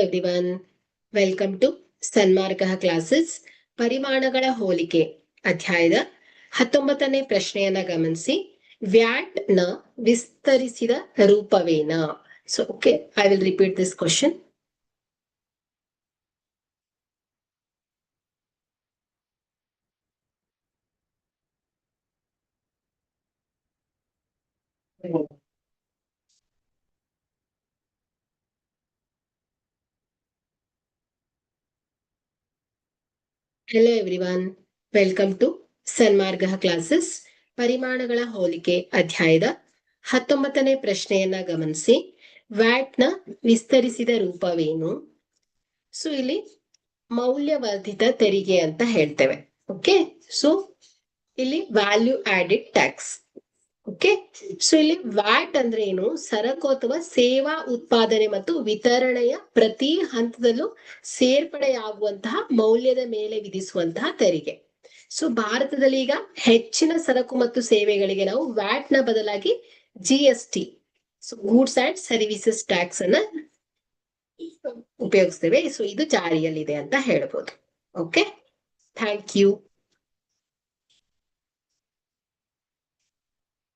Everyone, welcome to Sanmarga classes. ಪರಿಮಾಣಗಳ ಹೋಲಿಕೆ ಅಧ್ಯಾಯದ 19ನೇ ಪ್ರಶ್ನೆಯನ್ನ ಗಮನಿಸಿ. ವ್ಯಾಟ್ ನ ವಿಸ್ತರಿಸಿದ ರೂಪವೇನ? So okay, I will repeat this question. Hello everyone, welcome to Sanmarga classes. ಪರಿಮಾಣಗಳ ಹೋಲಿಕೆ ಅಧ್ಯಾಯದ 19ನೇ ಪ್ರಶ್ನೆಯನ್ನ ಗಮನಿಸಿ. ವ್ಯಾಟ್ ನ ವಿಸ್ತರಿಸಿದ ರೂಪವೇನು? ಸೊ ಇಲ್ಲಿ ಮೌಲ್ಯವರ್ಧಿತ ತೆರಿಗೆ ಅಂತ ಹೇಳ್ತೇವೆ. ಓಕೆ, ಸೊ ಇಲ್ಲಿ value added tax. Okay, so ಇಲ್ಲಿ ವ್ಯಾಟ್ ಅಂದ್ರೆ ಏನು? ಸರಕು ಅಥವಾ ಸೇವಾ ಉತ್ಪಾದನೆ ಮತ್ತು ವಿತರಣೆಯ ಪ್ರತಿ ಹಂತದಲ್ಲೂ ಸೇರ್ಪಡೆಯಾಗುವಂತಹ ಮೌಲ್ಯದ ಮೇಲೆ ವಿಧಿಸುವಂತಹ ತೆರಿಗೆ. ಸೊ ಭಾರತದಲ್ಲಿ ಈಗ ಹೆಚ್ಚಿನ ಸರಕು ಮತ್ತು ಸೇವೆಗಳಿಗೆ ನಾವು ವ್ಯಾಟ್ ನ ಬದಲಾಗಿ GST, so goods and services tax ಅನ್ನ ಉಪಯೋಗಿಸ್ತೇವೆ. ಸೊ ಇದು ಜಾರಿಯಲ್ಲಿದೆ ಅಂತ ಹೇಳ್ಬೋದು. Okay, thank you.